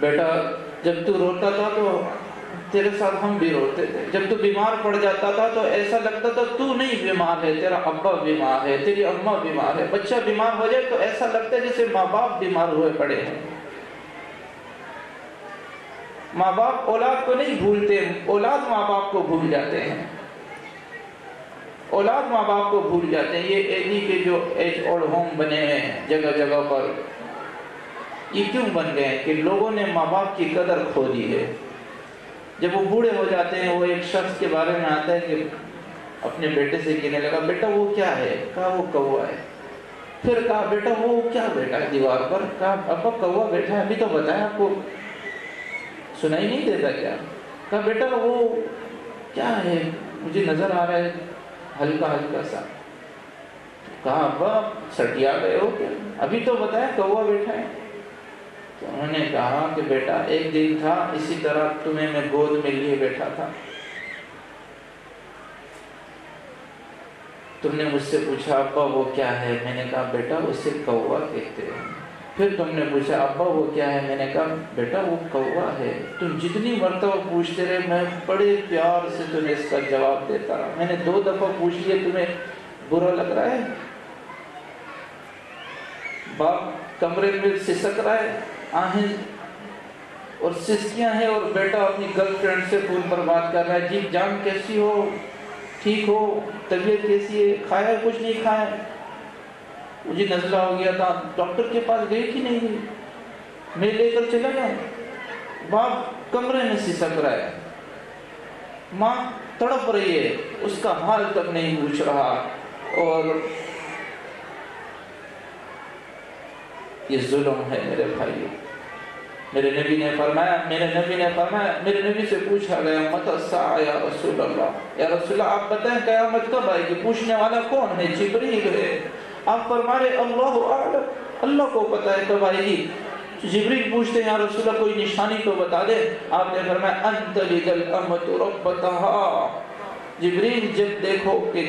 S1: بیٹا جب تو روتا تھا تو تیرے ساتھ ہم بھی روتے تھے، جب تو بیمار پڑ جاتا تھا تو ایسا لگتا تھا تو نہیں بیمار ہے، تیرا ابا بیمار ہے، تیری اماں بیمار ہے۔ بچہ بیمار ہو جائے تو ایسا لگتا ہے جیسے ماں باپ بیمار ہوئے پڑے ہیں۔ ماں باپ اولاد کو نہیں بھولتے، اولاد ماں باپ کو بھول جاتے ہیں، اولاد ماں باپ کو بھول جاتے ہیں۔ یہ ایجی کے جو ایج اولڈ ہوم بنے ہیں جگہ جگہ پر، یہ کیوں بن گئے ہیں کہ لوگوں نے ماں باپ کی قدر کھو دی ہے۔ جب وہ بوڑھے ہو جاتے ہیں، وہ ایک شخص کے بارے میں آتا ہے کہ اپنے بیٹے سے کہنے لگا بیٹا وہ کیا ہے؟ کہا وہ کوا ہے۔ پھر کہا بیٹا وہ کیا بیٹا ہے دیوار پر؟ کہا ابا کوا بیٹھا ہے، ابھی تو بتایا آپ کو، سنائی نہیں دیتا کیا؟ کہا بیٹا وہ کیا ہے مجھے نظر آ رہا ہے ہلکا ہلکا سا۔ کہا ابا سٹیا گئے ہو کیا؟ ابھی تو بتایا کوا بیٹھا ہے۔ تو انہوں نے کہا کہ بیٹا ایک دن تھا اسی طرح تمہیں میں گود میں لیے بیٹھا تھا، تم نے مجھ سے پوچھا ابا وہ کیا ہے؟ میں نے کہا بیٹا اسے کوا کہتے ہیں۔ پھر تم نے پوچھا ابا وہ کیا ہے؟ میں نے کہا بیٹا وہ کوا ہے۔ تم جتنی مرتبہ پوچھتے رہے میں بڑے پیار سے تمہیں اس کا جواب دیتا رہا۔ میں نے 2 دفعہ پوچھ لیا، تمہیں برا لگ رہا ہے؟ باپ کمرے میں سسک رہا ہے، آہیں اور سسکیاں ہیں اور بیٹا اپنی گرل فرینڈ سے فون پر بات کر رہا ہے، جی جان کیسی ہو، ٹھیک ہو، طبیعت کیسی ہے، کھایا کچھ نہیں کھایا، مجھے نزلہ ہو گیا تھا، ڈاکٹر کے پاس گئی کہ نہیں گئی، میں لے کر چلا گیا۔ باپ کمرے میں سسک رہا ہے، ماں تڑپ رہی ہے، اس کا حال تک نہیں پوچھ رہا۔ اور یہ ظلم ہے میرے بھائیو۔ میرے نبی نے فرمایا، میرے نبی سے پوچھا گیا متی الساعہ یا رسول اللہ، یا رسول اللہ آپ بتائیں قیامت کب آئے گی؟ پوچھنے والا کون ہے؟ جبریل ہے۔ آپ فرما رہے اللہ اعلم، اللہ کو پتہ ہے کب آئے گی۔ جبریل پوچھتے ہیں یا رسول اللہ کوئی نشانی تو بتا دے۔ آپ نے فرمایا ان تلد الامۃ ربتها، جبریل جب دیکھو کہ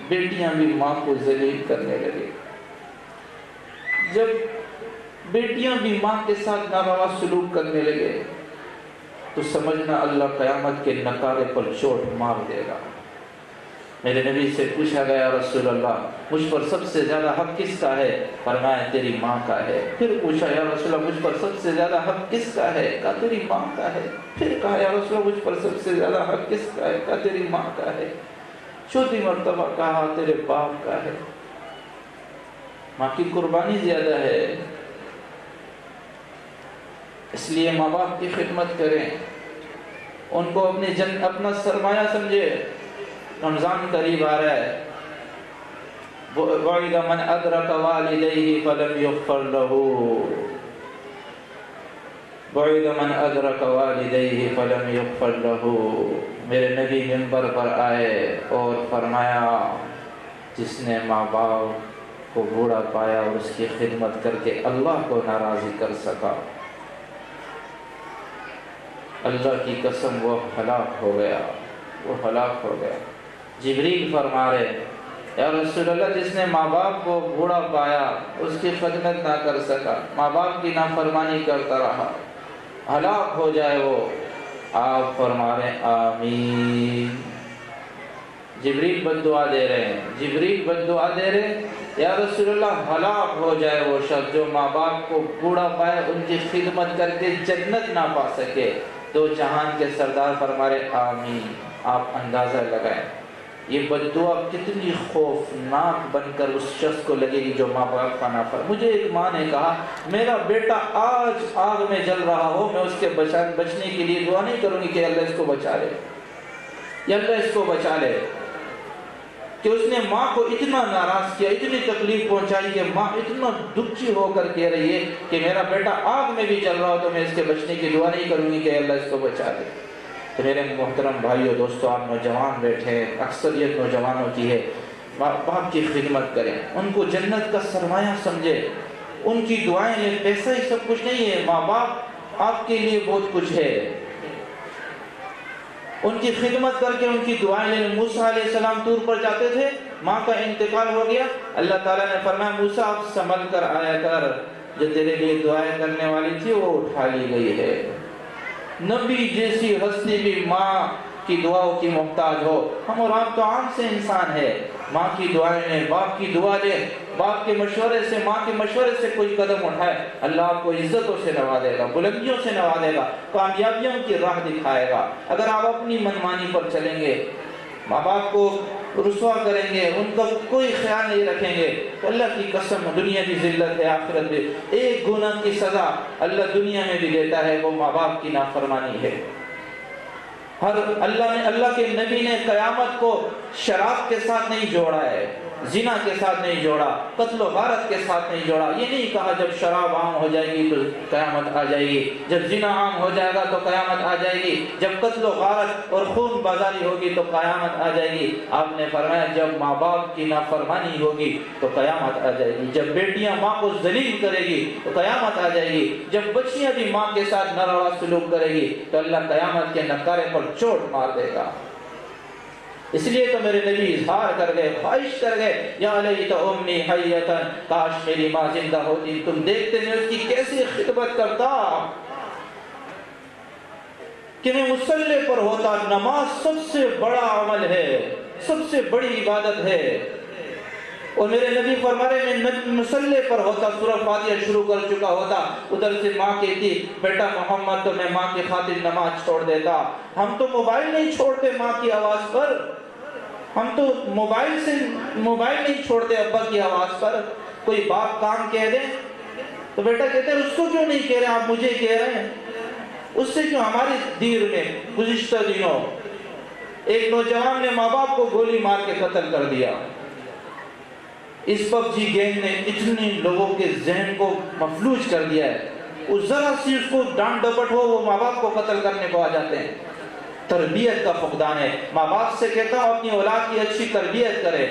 S1: بیٹیاں بھی ماں کو ذلیل کرنے لگے، جب بیٹیاں بھی ماں کے ساتھ ناروا سلوک کرنے لگے، تو سمجھنا اللہ قیامت کے نکارے پر چوٹ مار دے گا۔ میرے نبی سے پوچھا گیا رسول اللہ مجھ پر سب سے زیادہ حق کس کا ہے؟ فرمایا تیری ماں کا ہے۔ پھر پوچھا یا رسول اللہ مجھ پر سب سے زیادہ حق کس کا ہے؟ کہا تیری ماں کا ہے۔ پھر کہا یا رسول اللہ مجھ پر سب سے زیادہ حق کس کا ہے؟ کہا تیری ماں کا ہے۔ چوتھی مرتبہ کہا تیرے باپ کا ہے۔ ماں کی قربانی زیادہ ہے، اس لیے ماں باپ کی خدمت کریں، ان کو اپنا سرمایہ سمجھے۔ رمضان قریب آ رہا ہے، وَإِذَا مَنْ أَدْرَكَ وَالِدَيْهِ فَلَمْ يُغْفَرْ لَهُ، وَإِذَا مَنْ أَدْرَكَ وَالِدَيْهِ فَلَمْ يُغْفَرْ لَهُ۔ میرے نبی منبر پر آئے اور فرمایا جس نے ماں باپ کو بوڑھا پایا اور اس کی خدمت کر کے اللہ کو ناراضی کر سکا، اللہ کی قسم وہ ہلاک ہو گیا، وہ ہلاک ہو گیا۔ جبریل فرما رہے یا رسول اللہ جس نے ماں باپ کو بوڑھا پایا اس کی خدمت نہ کر سکا، ماں باپ کی نافرمانی کرتا رہا، ہلاک ہو جائے وہ۔ آپ فرما رہے آمین۔ جبریل بد دعا دے رہے ہیں، جبریل بد دعا دے رہے ہیں یا رسول اللہ ہلاک ہو جائے وہ شخص جو ماں باپ کو بوڑھا پائے، ان کی خدمت کر کے جنت نہ پا سکے۔ دو جہان کے سردار فرما رہے آمین۔ آپ اندازہ لگائیں یہ بد دعا کتنی خوفناک بن کر اس شخص کو لگے گی جو ماں باپ کا نافرمان۔ مجھے ایک ماں نے کہا میرا بیٹا آج آگ میں جل رہا ہو، میں اس کے بچنے کے لیے دعا نہیں کروں گی کہ اللہ اس کو بچا لے، یا اللہ اس کو بچا لے، کہ اس نے ماں کو اتنا ناراض کیا، اتنی تکلیف پہنچائی کہ ماں اتنا دکھی ہو کر کہہ رہی ہے کہ میرا بیٹا آگ میں بھی جل رہا ہو تو میں اس کے بچنے کی دعا نہیں کروں گی کہ اللہ اس کو بچا لے۔ تو میرے محترم بھائیو دوستو، آپ نوجوان بیٹھے ہیں، اکثریت نوجوانوں کی ہے، ماں باپ کی خدمت کریں، ان کو جنت کا سرمایہ سمجھے، ان کی دعائیں لیں۔ پیسہ ہی سب کچھ نہیں ہے، ماں باپ آپ کے لیے بہت کچھ ہے، ان کی خدمت کر کے ان کی دعائیں لیں۔ موسیٰ علیہ السلام طور پر جاتے تھے، ماں کا انتقال ہو گیا، اللہ تعالیٰ نے فرمایا موسیٰ آپ سنبھل کر آیا کر، جو تیرے لیے دعائیں کرنے والی تھی وہ اٹھا لی گئی ہے۔ نبی جیسی ہستی بھی ماں کی دعاؤں کی محتاج ہو۔ ہم اور آپ تو عام سے انسان ہے، ماں کی دعائیں لیں، باپ کی دعا لیں، باپ کے مشورے سے، ماں کے مشورے سے کوئی قدم اٹھائے، اللہ آپ کو عزتوں سے نوازے گا، بلندیوں سے نوازے گا، کامیابیوں کی راہ دکھائے گا۔ اگر آپ اپنی منمانی پر چلیں گے، ماں باپ کو رسوا کریں گے، ان کا کوئی خیال نہیں رکھیں گے، تو اللہ کی قسم دنیا کی ذلت ہے، آخرت بھی۔ ایک گناہ کی سزا اللہ دنیا میں بھی دیتا ہے، وہ ماں باپ کی نافرمانی ہے۔ اللہ کے نبی نے قیامت کو شراب کے ساتھ نہیں جوڑا ہے، زنا کے ساتھ نہیں جوڑا، قتل و غارت کے ساتھ نہیں جوڑا۔ یہ نہیں کہا جب شراب عام ہو جائے گی تو قیامت آ جائے گی، جب زنا عام ہو جائے گا تو قیامت آ جائے گی، جب قتل و غارت اور خون بازاری ہوگی تو قیامت آ جائے گی۔ آپ نے فرمایا جب ماں باپ کی نافرمانی ہوگی تو قیامت آ جائے گی، جب بیٹیاں ماں کو ذلیل کرے گی تو قیامت آ جائے گی، جب بچیاں بھی ماں کے ساتھ ناروا سلوک کرے گی تو اللہ قیامت کے نکارے پر چوٹ مار دے گا۔ اس لیے تو میرے نبی اظہار کر گئے، خواہش کر گئے، یا لیت امی حیۃ، کاش میری ماں زندہ ہوتی، تم دیکھتے میں اس کی کیسی خدمت کرتا، کہ میں مصلی پر ہوتا۔ نماز سب سے بڑا عمل ہے، سب سے بڑی عبادت ہے، اور میرے نبی فرما رہے میں مصلی پر ہوتا، سورہ فاتحہ شروع کر چکا ہوتا، ادھر سے ماں کہتی بیٹا محمد تو میں ماں کی خاطر نماز چھوڑ دیتا۔ ہم تو موبائل نہیں چھوڑتے ماں کی آواز پر، ہم تو موبائل نہیں چھوڑتے ابا کی آواز پر۔ کوئی باپ کام کہہ دے تو بیٹا کہتے ہیں اس کو کیوں نہیں کہہ رہے آپ مجھے کہہ رہے ہیں؟ اس سے کیوں؟ ہماری دیر میں گزشتہ دنوں ایک نوجوان نے ماں باپ کو گولی مار کے قتل کر دیا۔ اس پب جی گینگ نے اتنے لوگوں کے ذہن کو مفلوج کر دیا ہے، اس ذرا سی اس کو ڈانٹ ڈپٹ ہو وہ ماں باپ کو قتل کرنے کو آ جاتے ہیں۔ تربیت کا فقدان ہے۔ ماں باپ سے کہتا ہوں اپنی اولاد کی اچھی تربیت کرے،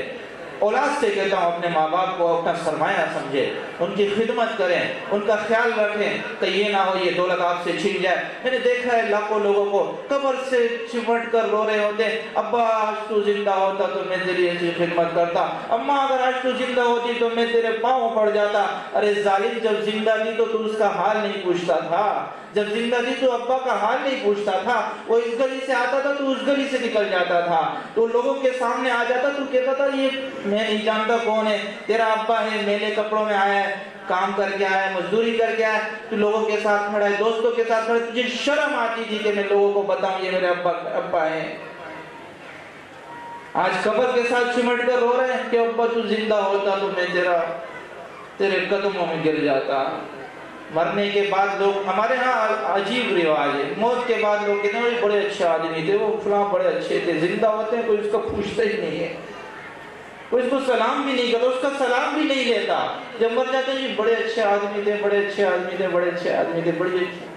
S1: اولاد سے کہتا ہوں اپنے ماں باپ کو اپنا سرمایہ سمجھے، ان کی خدمت کریں، ان کا خیال رکھیں کہ یہ نہ ہو یہ دولت آپ سے چھن جائے۔ میں نے دیکھا ہے لاکھوں لوگوں کو قبر سے چمٹ کر رو رہے ہوتے ہیں، ابا آج تو زندہ ہوتا تو میں تیری ایسی خدمت کرتا، اماں اگر آج تو زندہ ہوتی تو میں تیرے پاؤں پڑ جاتا۔ ارے ظالم، جب زندہ تھی تو اس کا حال نہیں پوچھتا تھا، جب زندہ تھی تو ابا کا حال نہیں پوچھتا تھا، وہ اس گلی سے آتا تھا تو اس گلی سے نکل جاتا تھا، تو لوگوں کے سامنے آ جاتا تو کہتا تھا یہ میں نہیں جانتا کون ہے، تیرا ابا ہے، میلے کپڑوں میں آیا ہے، کام کر کے آیا ہے، مزدوری کر کے آیا ہے، تو لوگوں کے ساتھ کھڑا ہے، دوستوں کے ساتھ کھڑا ہے، تجھے شرم آتی تھی کہ میں لوگوں کو بتاؤں یہ میرے ابا ہیں۔ آج قبر کے ساتھ چمٹ کر رو رہے ہیں کہ ابا تو زندہ ہوتا تو میں تیرے قدموں میں گر جاتا۔ مرنے کے بعد لوگ، ہمارے ہاں عجیب رواج ہے، موت کے بعد لوگ کہتے ہیں وہ بڑے اچھے آدمی تھے، وہ فلاں بڑے اچھے تھے، زندہ ہوتے ہیں کوئی اس کا پوچھتا ہی نہیں ہے، کوئی اس کو سلام بھی نہیں کرتا، اس کا سلام بھی نہیں لیتا۔ جب مر جاتے ہیں یہ بڑے اچھے آدمی تھے، بڑے اچھے آدمی تھے، بڑے اچھے آدمی تھے، بڑے اچھے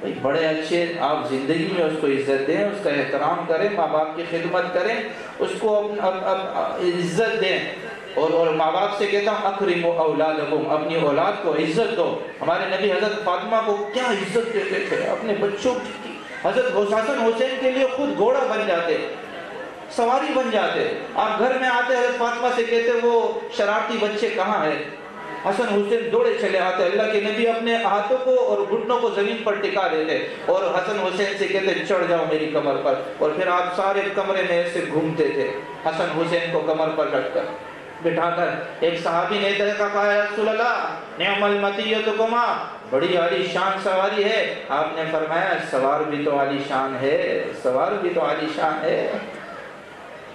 S1: بھائی بڑے اچھے۔ آپ زندگی میں اس کو عزت دیں، اس کا احترام کریں، ماں باپ کی خدمت کریں، اس کو عزت دیں، اور ماں باپ سے کہتا ہوں اکرموا اولادکم، اپنی اولاد کو عزت دو۔ ہمارے نبی حضرت فاطمہ کو کیا عزت دیتے تھے اپنے بچوں کی، حضرت حسن حسین کے لیے خود گھوڑا بن جاتے، سواری بن جاتے۔ آپ گھر میں آتے حضرت فاطمہ سے کہتے وہ شرارتی بچے کہاں ہیں؟ حسن حسین دوڑے چلے آتے، اللہ کے نبی اپنے ہاتھوں کو اور گھٹنوں کو زمین پر ٹکا دیتے اور حسن حسین سے کہتے چڑھ جاؤ میری کمر پر، اور پھر آپ سارے کمرے میں ایسے گھومتے تھے حسن حسین کو کمر پر رکھ کر بٹھا کر۔ ایک صحابی نے دیکھا، کہا یا رسول اللہ نعم المطیتکما، بڑی عالی شان سواری ہے۔ آپ نے فرمایا سوار بھی تو عالی شان ہے، سوار بھی تو عالی شان ہے۔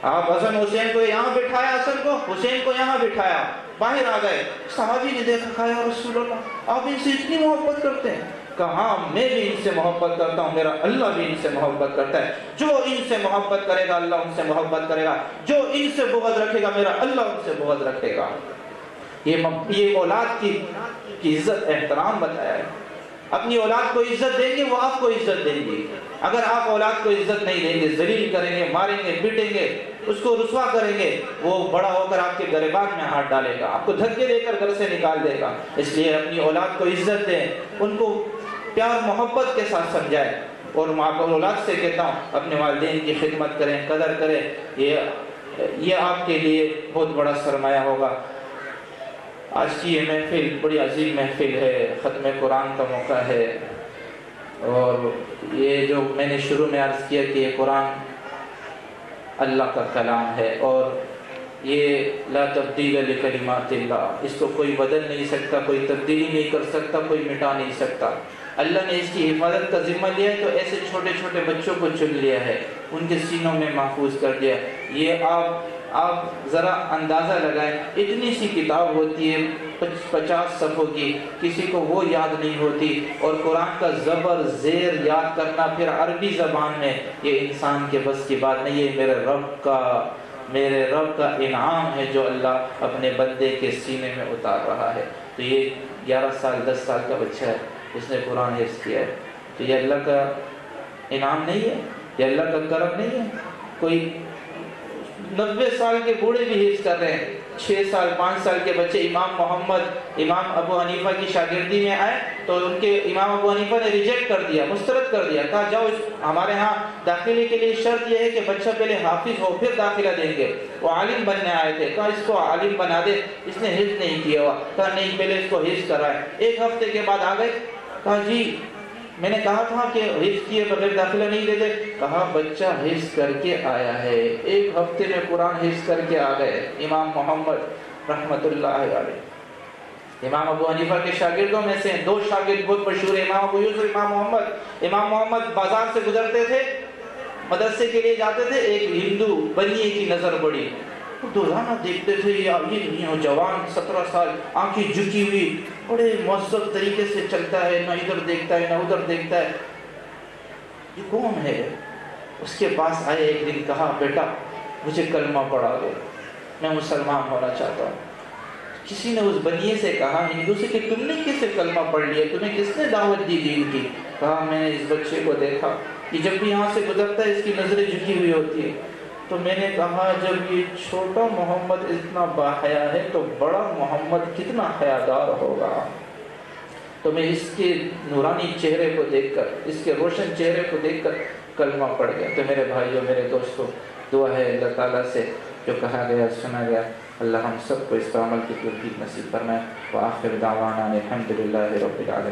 S1: آپ حسن حسین کو یہاں بٹھایا، حسن کو حسین کو یہاں بٹھایا، باہر آ گئے۔ صحابی نے دیکھا، کہا یا رسول اللہ آپ ان سے اتنی محبت کرتے ہیں؟ کہا میں بھی ان سے محبت کرتا ہوں، میرا اللہ بھی ان سے محبت کرتا ہے، جو ان سے محبت کرے گا اللہ ان سے محبت کرے گا، جو ان سے بغض رکھے گا میرا اللہ ان سے بغض رکھے گا۔ یہ اولاد کی عزت احترام بتایا ہے۔ اپنی اولاد کو عزت دیں گے وہ آپ کو عزت دیں گی۔ اگر آپ اولاد کو عزت نہیں دیں گے، ذلیل کریں گے، ماریں گے، پیٹیں گے، اس کو رسوا کریں گے، وہ بڑا ہو کر آپ کے گریبان میں ہاتھ ڈالے گا، آپ کو دھکے دے کر گھر سے نکال دے گا۔ اس لیے اپنی اولاد کو عزت دیں، ان کو پیار محبت کے ساتھ سمجھائیں، اور ماں کو اولاد سے کہتا ہوں اپنے والدین کی خدمت کریں، قدر کریں، یہ آپ کے لیے بہت بڑا سرمایہ ہوگا۔ آج کی یہ محفل بڑی عظیم محفل ہے، ختم قرآن کا موقع ہے، اور یہ جو میں نے شروع میں عرض کیا کہ یہ قرآن اللہ کا کلام ہے، اور یہ لا تبدیل لکلمات اللہ، اس کو کوئی بدل نہیں سکتا، کوئی تبدیلی نہیں کر سکتا، کوئی مٹا نہیں سکتا۔ اللہ نے اس کی حفاظت کا ذمہ لیا ہے تو ایسے چھوٹے چھوٹے بچوں کو چن لیا ہے، ان کے سینوں میں محفوظ کر دیا۔ یہ آپ ذرا اندازہ لگائیں، اتنی سی کتاب ہوتی ہے 50 صفحوں کی، کسی کو وہ یاد نہیں ہوتی، اور قرآن کا زبر زیر یاد کرنا پھر عربی زبان میں، یہ انسان کے بس کی بات نہیں ہے۔ میرے رب کا انعام ہے جو اللہ اپنے بندے کے سینے میں اتار رہا ہے۔ تو یہ 11 سال 10 سال کا بچہ ہے، اس نے قرآن حفظ کیا ہے، تو یہ اللہ کا انعام نہیں ہے، یہ اللہ کا کرم نہیں ہے۔ کوئی 90 سال کے بوڑھے بھی حفظ کر رہے ہیں، 6 سال 5 سال کے بچے۔ امام ابو حنیفہ کی شاگردی میں آئے تو ان کے امام ابو حنیفہ نے ریجیکٹ کر دیا، مسترد کر دیا، کہا جاؤ ہمارے ہاں داخلے کے لیے شرط یہ ہے کہ بچہ پہلے حافظ ہو پھر داخلہ دیں گے۔ وہ عالم بننے آئے تھے، کہا اس کو عالم بنا دے، اس نے حفظ نہیں کیا ہوا، کہا نہیں پہلے اس کو حفظ کرائے۔ 1 ہفتے کے بعد آ گئے، کہا جی میں نے کہا تھا کہ حفظ کیے بغیر داخلہ نہیں دیتے، کہا بچہ حفظ کر کے آیا ہے، 1 ہفتے میں قرآن حفظ کر کے آ گئے امام محمد رحمۃ اللہ علیہ۔ امام ابو حنیفہ کے شاگردوں میں سے 2 شاگرد بہت مشہور ہیں، امام ابو یوسف، امام محمد۔ امام محمد بازار سے گزرتے تھے، مدرسے کے لیے جاتے تھے، ایک ہندو بنیے کی نظر پڑی، روزانہ دیکھتے تھے یہ نوجوان 17 سال، آنکھیں جھکی ہوئی، بڑے مہذب طریقے سے چلتا ہے، نہ ادھر دیکھتا ہے نہ ادھر دیکھتا ہے، یہ کون ہے؟ اس کے پاس آئے ایک دن، کہا بیٹا مجھے کلمہ پڑھا دو، میں مسلمان ہونا چاہتا ہوں۔ کسی نے اس بنیے سے کہا، ہندو سے، کہ تم نے کیسے کلمہ پڑھ لیا، تمہیں کس نے دعوت دی دین کی؟ کہا میں نے اس بچے کو دیکھا کہ جب بھی یہاں سے گزرتا ہے اس کی نظریں جھکی ہوئی ہوتی ہے، تو میں نے کہا جب یہ چھوٹا محمد اتنا باحیا ہے تو بڑا محمد کتنا حیادار ہوگا۔ تو میں اس کے نورانی چہرے کو دیکھ کر، اس کے روشن چہرے کو دیکھ کر کلمہ پڑھ گیا۔ تو میرے بھائیوں، میرے دوستوں، دعا ہے اللہ تعالیٰ سے جو کہا گیا سنا گیا، اللہ ہم سب کو اس پر عمل کی توفیق نصیب فرمائے۔ وآخر دعوانا الحمدللہ رب العالمین۔